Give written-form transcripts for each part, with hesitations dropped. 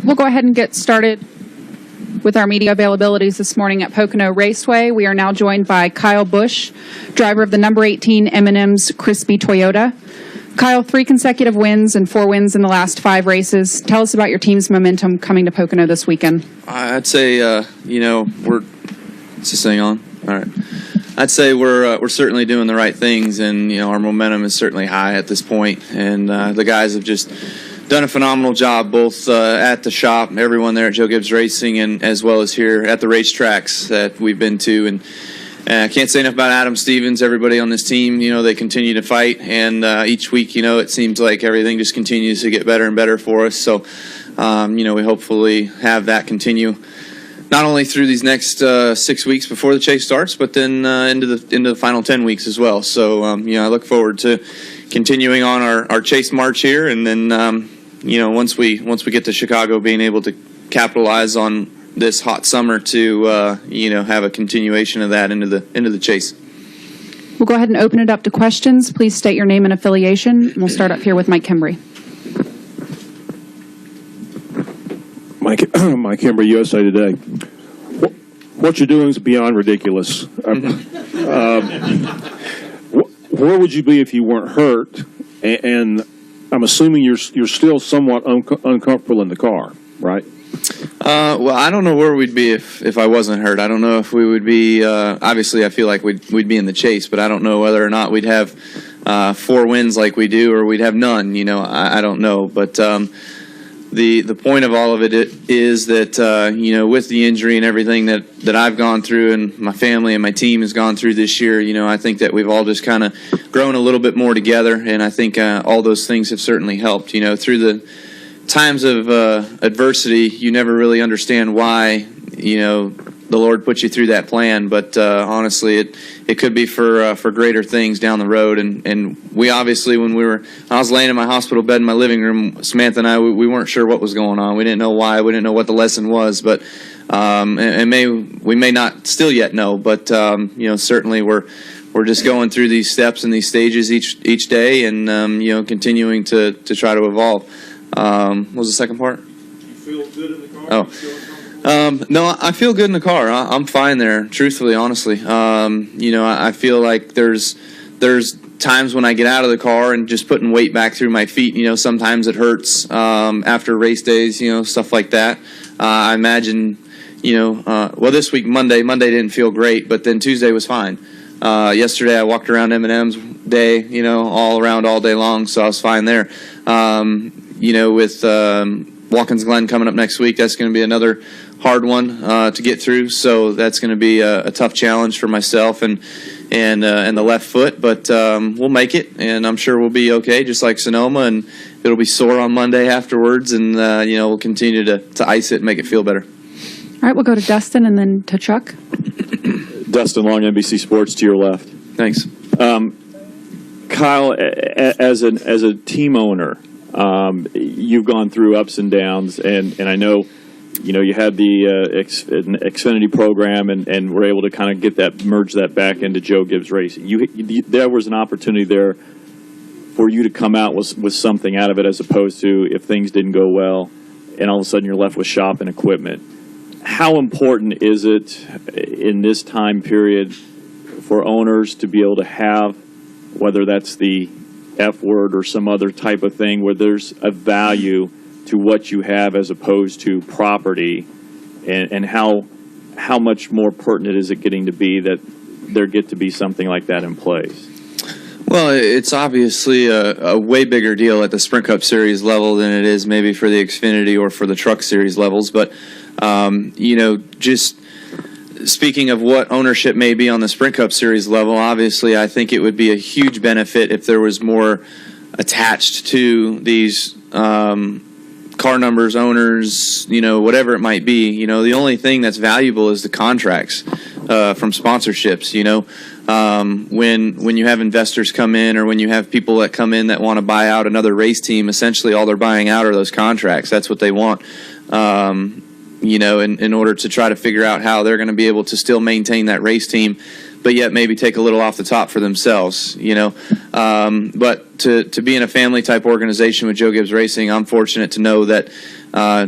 We'll go ahead and get started with our media availabilities this morning at Pocono Raceway. We are now joined by Kyle Busch, driver of the number 18 M&M's Crispy Toyota. Kyle, 3 consecutive wins and 4 wins in the last 5 races. Tell us about your team's momentum coming to Pocono this weekend. I'd say, we're. Is this thing on? All right. I'd say we're certainly doing the right things, and our momentum is certainly high at this point. And the guys have just done a phenomenal job, both at the shop, everyone there at Joe Gibbs Racing, and as well as here at the racetracks that we've been to. And I can't say enough about Adam Stevens, everybody on this team. They continue to fight, and each week, it seems like everything just continues to get better and better for us. So, we hopefully have that continue, not only through these next 6 weeks before the chase starts, but then into the final 10 weeks as well. So, I look forward to continuing on our chase march here, and then once we get to Chicago, being able to capitalize on this hot summer to have a continuation of that into the chase. We'll go ahead and open it up to questions. Please state your name and affiliation. We'll start up here with Mike Kembry. Mike Kembry, USA Today. What you're doing is beyond ridiculous. Where would you be if you weren't hurt? And I'm assuming you're still somewhat uncomfortable in the car, right? Well, I don't know where we'd be if I wasn't hurt. I don't know if we would be. Obviously, I feel like we'd be in the chase, but I don't know whether or not we'd have 4 wins like we do, or we'd have none. I don't know. But the point of all of it is that with the injury and everything that I've gone through, and my family and my team has gone through this year, I think that we've all just kind of grown a little bit more together, and I think all those things have certainly helped. Through the times of adversity, you never really understand why the Lord put you through that plan, but honestly, it could be for greater things down the road. And we obviously, when I was laying in my hospital bed in my living room, Samantha and I, we weren't sure what was going on. We didn't know why. We didn't know what the lesson was, but we may not still yet know. But certainly we're just going through these steps and these stages each day, and continuing to try to evolve. What was the second part? You feel good in the car? Oh. No, I feel good in the car. I'm fine there, truthfully, honestly. I feel like there's times when I get out of the car and just putting weight back through my feet, sometimes it hurts after race days, stuff like that. I imagine, this week, Monday didn't feel great, but then Tuesday was fine. Yesterday I walked around M&M's day, all around all day long, so I was fine there. With Watkins Glen coming up next week, that's going to be another hard one to get through. So that's going to be a tough challenge for myself and the left foot. But we'll make it, and I'm sure we'll be okay, just like Sonoma. And it'll be sore on Monday afterwards, and we'll continue to ice it and make it feel better. All right, we'll go to Dustin and then to Chuck. Dustin Long, NBC Sports, to your left. Thanks. Kyle, as a team owner, you've gone through ups and downs, and I know, you had the Xfinity program and were able to kind of merge that back into Joe Gibbs Racing. There was an opportunity there for you to come out with something out of it, as opposed to if things didn't go well and all of a sudden you're left with shop and equipment. How important is it in this time period for owners to be able to have, whether that's the F word or some other type of thing, where there's a value to what you have as opposed to property, and how much more pertinent is it getting to be that there get to be something like that in place? Well, it's obviously a way bigger deal at the Sprint Cup Series level than it is maybe for the Xfinity or for the Truck Series levels, but just speaking of what ownership may be on the Sprint Cup Series level, obviously I think it would be a huge benefit if there was more attached to these car numbers, owners, whatever it might be. The only thing that's valuable is the contracts from sponsorships. When you have investors come in, or when you have people that come in that want to buy out another race team, essentially all they're buying out are those contracts. That's what they want. In order to try to figure out how they're going to be able to still maintain that race team, but yet maybe take a little off the top for themselves, But to be in a family type organization with Joe Gibbs Racing, I'm fortunate to know that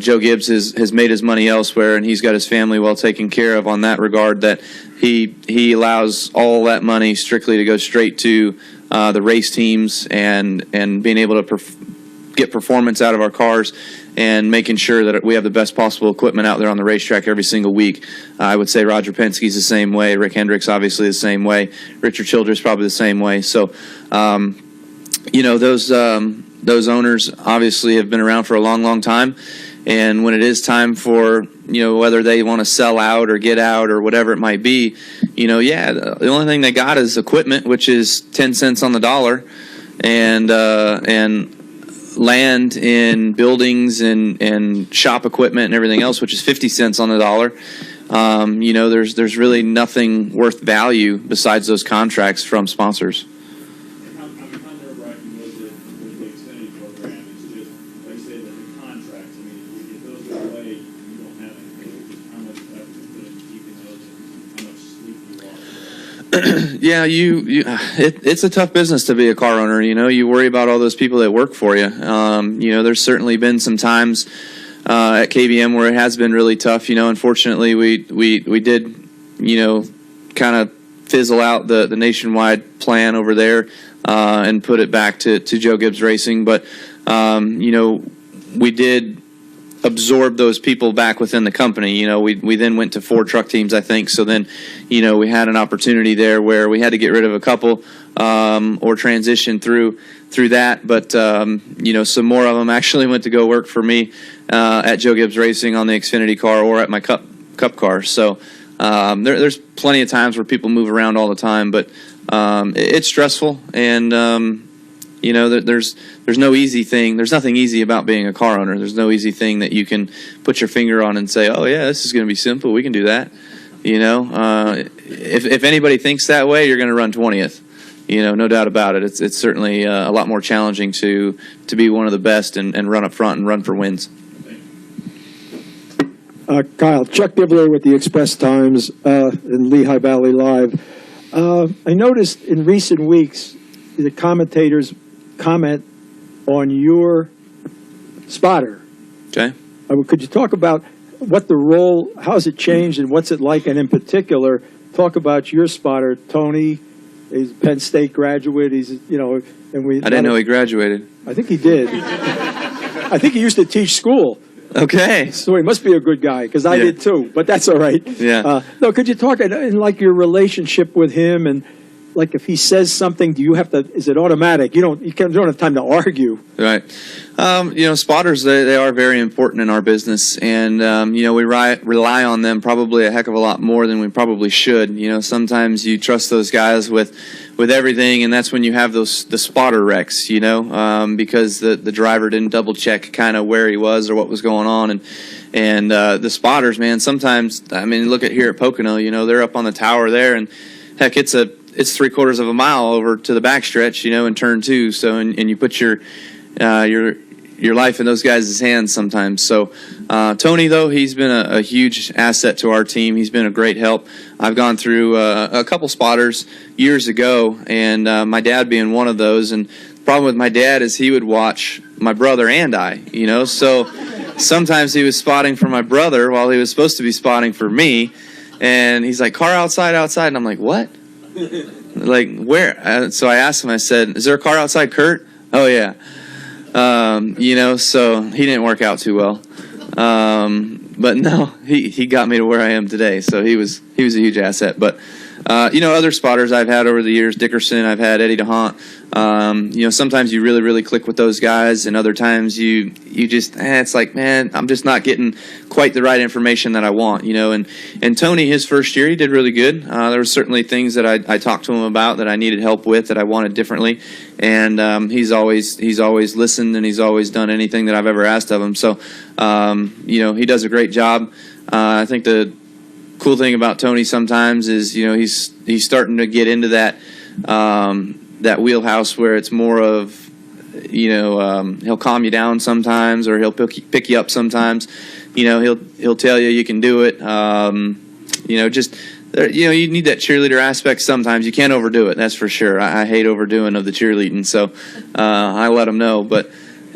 Joe Gibbs has made his money elsewhere, and he's got his family well taken care of on that regard, that he allows all that money strictly to go straight to the race teams and being able to get performance out of our cars and making sure that we have the best possible equipment out there on the racetrack every single week. I would say Roger Penske's the same way. Rick Hendricks obviously the same way. Richard Childress probably the same way. So, those owners obviously have been around for a long, long time. And when it is time for, whether they want to sell out or get out or whatever it might be, the only thing they got is equipment, which is 10 cents on the dollar, and land in buildings and shop equipment and everything else, which is 50 cents on the dollar. There's really nothing worth value besides those contracts from sponsors. How nerve-wracking was it with the Xfinity program? It's just, like you said, the contracts. I mean, if those go away, you don't have anything. How much effort you put into keeping those, and how much sleep you lost? Yeah, it's a tough business to be a car owner. You worry about all those people that work for you. There's certainly been some times at KBM where it has been really tough. Unfortunately, we did, kind of fizzle out the nationwide plan over there and put it back to Joe Gibbs Racing. But, we did absorb those people back within the company. We then went to 4 truck teams, I think. So then, we had an opportunity there where we had to get rid of a couple or transition through that. But, some more of them actually went to go work for me at Joe Gibbs Racing on the Xfinity car or at my Cup car. So there's plenty of times where people move around all the time, but it's stressful, and there's no easy thing. There's nothing easy about being a car owner. There's no easy thing that you can put your finger on and say, oh yeah, this is going to be simple. We can do that. If anybody thinks that way, you're going to run 20th. No doubt about it. It's certainly a lot more challenging to be one of the best and run up front and run for wins. Kyle, Chuck Dibbler with the Express Times in Lehigh Valley Live. I noticed in recent weeks the commentators comment on your spotter. Okay. Could you talk about what the role, how has it changed, and what's it like? And in particular, talk about your spotter, Tony. He's a Penn State graduate. He's, and we. I didn't know he graduated. I think he did. I think he used to teach school. Okay. So he must be a good guy, because I did too, but that's all right. Yeah. No, could you talk in like your relationship with him, and like if he says something, do you have to, is it automatic? You don't have time to argue. Right. Spotters, they are very important in our business, and, we rely on them probably a heck of a lot more than we probably should. Sometimes you trust those guys with everything, and that's when you have the spotter wrecks, because the driver didn't double check kind of where he was or what was going on. And the spotters, man, sometimes, look at here at Pocono, they're up on the tower there, and heck, it's 3/4 of a mile over to the backstretch, in turn 2. So, and you put your life in those guys' hands sometimes. So, Tony, though, he's been a huge asset to our team. He's been a great help. I've gone through a couple spotters years ago, and my dad being one of those. And the problem with my dad is he would watch my brother and I, So sometimes he was spotting for my brother while he was supposed to be spotting for me. And he's like, car outside. And I'm like, what? Like, where? So I asked him, I said, is there a car outside, Kurt? Oh, yeah. So he didn't work out too well. But no, he got me to where I am today. So he was a huge asset. But, other spotters I've had over the years, Dickerson, I've had Eddie DeHaan. Sometimes you really, really click with those guys, and other times you just, it's like, man, I'm just not getting quite the right information that I want, And Tony, his first year, he did really good. There were certainly things that I talked to him about that I needed help with that I wanted differently, and he's always listened, and he's always done anything that I've ever asked of him. So, he does a great job. I think the cool thing about Tony sometimes is, he's starting to get into that wheelhouse where it's more of, he'll calm you down sometimes, or he'll pick you up sometimes. He'll tell you can do it. Just you need that cheerleader aspect sometimes. You can't overdo it, that's for sure. I hate overdoing of the cheerleading, so I let them know. But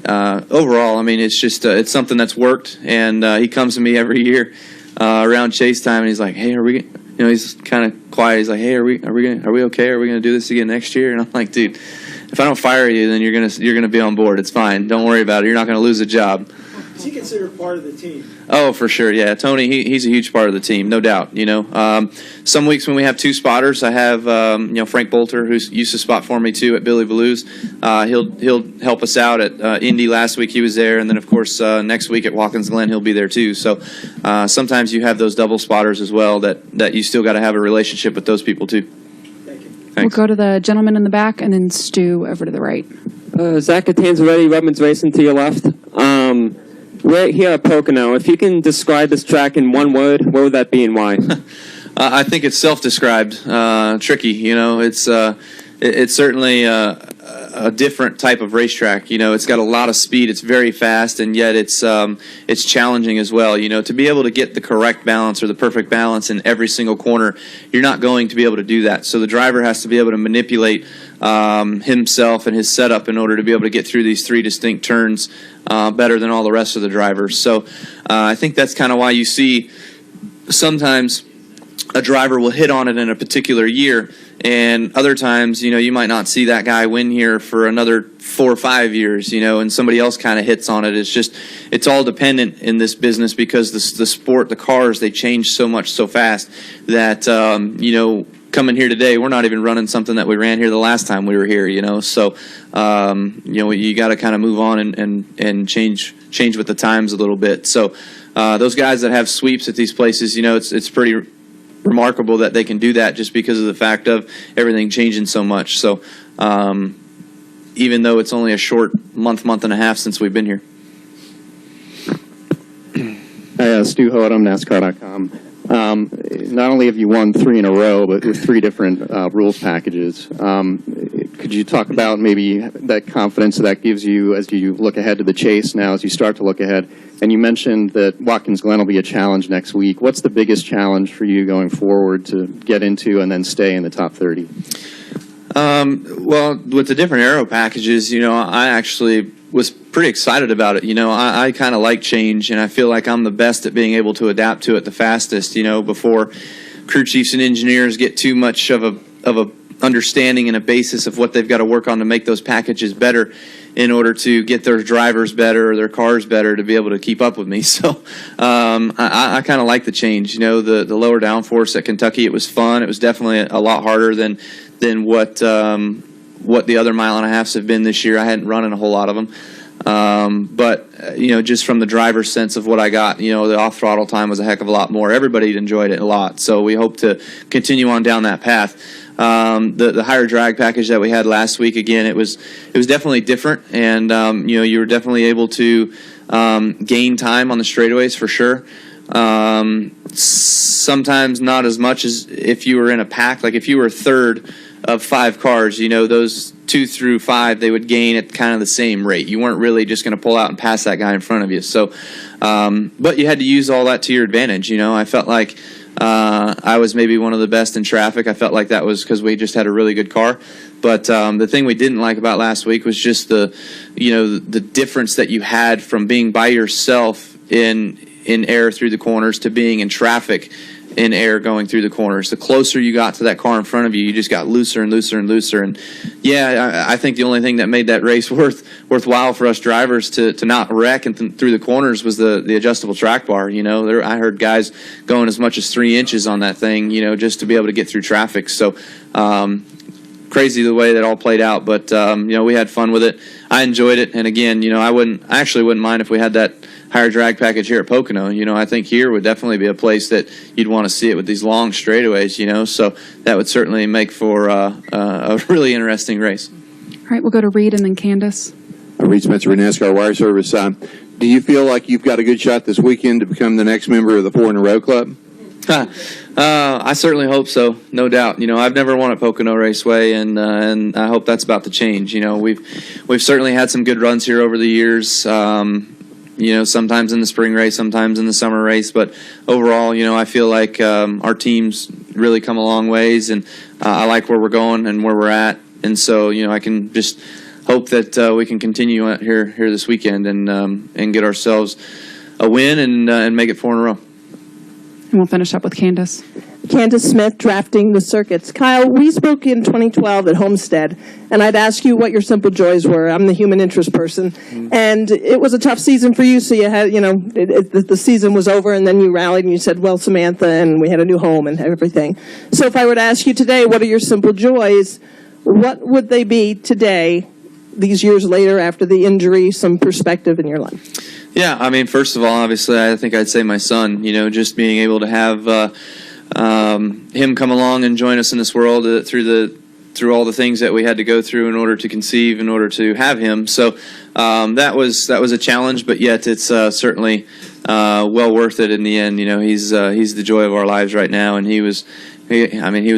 overall, I mean, it's just it's something that's worked, and he comes to me every year around chase time, and he's like, "Hey, are we?" He's kind of quiet. He's like, "Hey, are we okay? Are we gonna do this again next year?" And I'm like, "Dude, if I don't fire you, then you're gonna be on board. It's fine. Don't worry about it. You're not gonna lose a job." Is he considered part of the team? Oh, for sure, yeah. Tony, he's a huge part of the team, no doubt. Some weeks when we have two spotters, I have Frank Bolter, who used to spot for me too at Billy Valou's. He'll help us out at Indy. Last week he was there, and then of course next week at Watkins Glen he'll be there too. So sometimes you have those double spotters as well that you still got to have a relationship with those people too. Thank you. Thanks. We'll go to the gentleman in the back and then Stu over to the right. Zach Catanzaretti, Redmond's Racing to your left. We're here at Pocono. If you can describe this track in one word, what would that be and why? I think it's self-described. Tricky, it's certainly a different type of racetrack. It's got a lot of speed. It's very fast, and yet it's challenging as well. To be able to get the correct balance or the perfect balance in every single corner, you're not going to be able to do that. So the driver has to be able to manipulate himself and his setup in order to be able to get through these three distinct turns better than all the rest of the drivers. So I think that's kind of why you see sometimes a driver will hit on it in a particular year, and other times, you might not see that guy win here for another 4 or 5 years, and somebody else kind of hits on it. It's all dependent in this business because the sport, the cars, they change so much so fast that, coming here today, we're not even running something that we ran here the last time we were here, So, you got to kind of move on and change with the times a little bit. So, those guys that have sweeps at these places, it's pretty remarkable that they can do that just because of the fact of everything changing so much. So, even though it's only a short month and a half since we've been here. Hi, Stu Hodem, NASCAR.com. Not only have you won 3 in a row, but with 3 different rules packages. Could you talk about maybe that confidence that gives you as you look ahead to the chase now, as you start to look ahead? And you mentioned that Watkins Glen will be a challenge next week. What's the biggest challenge for you going forward to get into and then stay in the top 30? Well, with the different aero packages, I actually was pretty excited about it. I kind of like change, and I feel like I'm the best at being able to adapt to it the fastest, before crew chiefs and engineers get too much of a understanding and a basis of what they've got to work on to make those packages better in order to get their drivers better or their cars better to be able to keep up with me. So I kind of like the change. The lower downforce at Kentucky, it was fun. It was definitely a lot harder than what the other mile and a halves have been this year. I hadn't run in a whole lot of them. But just from the driver's sense of what I got, the off throttle time was a heck of a lot more. Everybody enjoyed it a lot. So we hope to continue on down that path. The higher drag package that we had last week, again, it was definitely different, and you were definitely able to gain time on the straightaways for sure. Sometimes not as much as if you were in a pack. Like if you were third of 5 cars, those 2 through 5, they would gain at kind of the same rate. You weren't really just going to pull out and pass that guy in front of you. So, but you had to use all that to your advantage. I felt like I was maybe one of the best in traffic. I felt like that was because we just had a really good car. But the thing we didn't like about last week was just the difference that you had from being by yourself in air through the corners to being in traffic in air going through the corners. The closer you got to that car in front of you, you just got looser and looser and looser. And yeah, I think the only thing that made that race worthwhile for us drivers to not wreck and through the corners was the adjustable track bar. I heard guys going as much as 3 inches on that thing, just to be able to get through traffic. So crazy the way that all played out, but we had fun with it. I enjoyed it, and again, I actually wouldn't mind if we had that higher drag package here at Pocono. I think here would definitely be a place that you'd want to see it with these long straightaways, so that would certainly make for a really interesting race. All right, we'll go to Reed and then Candace. Reed Spencer with NASCAR Wire Service. Do you feel like you've got a good shot this weekend to become the next member of the 4 in a row club? I certainly hope so, no doubt. I've never won at Pocono Raceway, and I hope that's about to change. We've certainly had some good runs here over the years. Sometimes in the spring race, sometimes in the summer race, but overall, I feel like our team's really come a long ways, and I like where we're going and where we're at. And so, I can just hope that we can continue out here this weekend and get ourselves a win and make it 4 in a row. And we'll finish up with Candace. Candace Smith, drafting the circuits. Kyle, we spoke in 2012 at Homestead, and I'd ask you what your simple joys were. I'm the human interest person, and it was a tough season for you, so you had, the season was over, and then you rallied and you said, well, Samantha, and we had a new home and everything. So if I were to ask you today, what are your simple joys, what would they be today, these years later after the injury, some perspective in your life? Yeah, I mean, first of all, obviously, I think I'd say my son, just being able to have him come along and join us in this world through all the things that we had to go through in order to conceive, in order to have him. So that was a challenge, but yet it's certainly well worth it in the end. He's the joy of our lives right now, and he was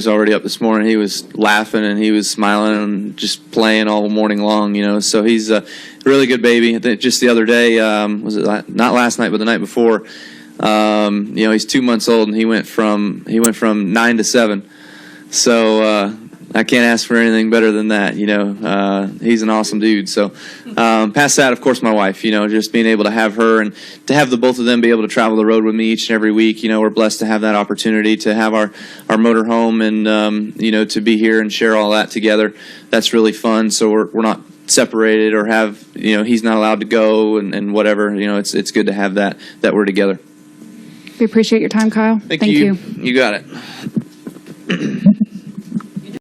already up this morning. He was laughing and he was smiling and just playing all morning long. So he's a really good baby. Just the other day, was it not last night, but the night before? He's 2 months old, and he went from 9 to 7. So I can't ask for anything better than that. He's an awesome dude. So past that, of course, my wife. Just being able to have her and to have the both of them be able to travel the road with me each and every week. We're blessed to have that opportunity to have our motor home and to be here and share all that together. That's really fun. So we're not separated or have he's not allowed to go and whatever. It's good to have that we're together. We appreciate your time, Kyle. Thank you. You got it.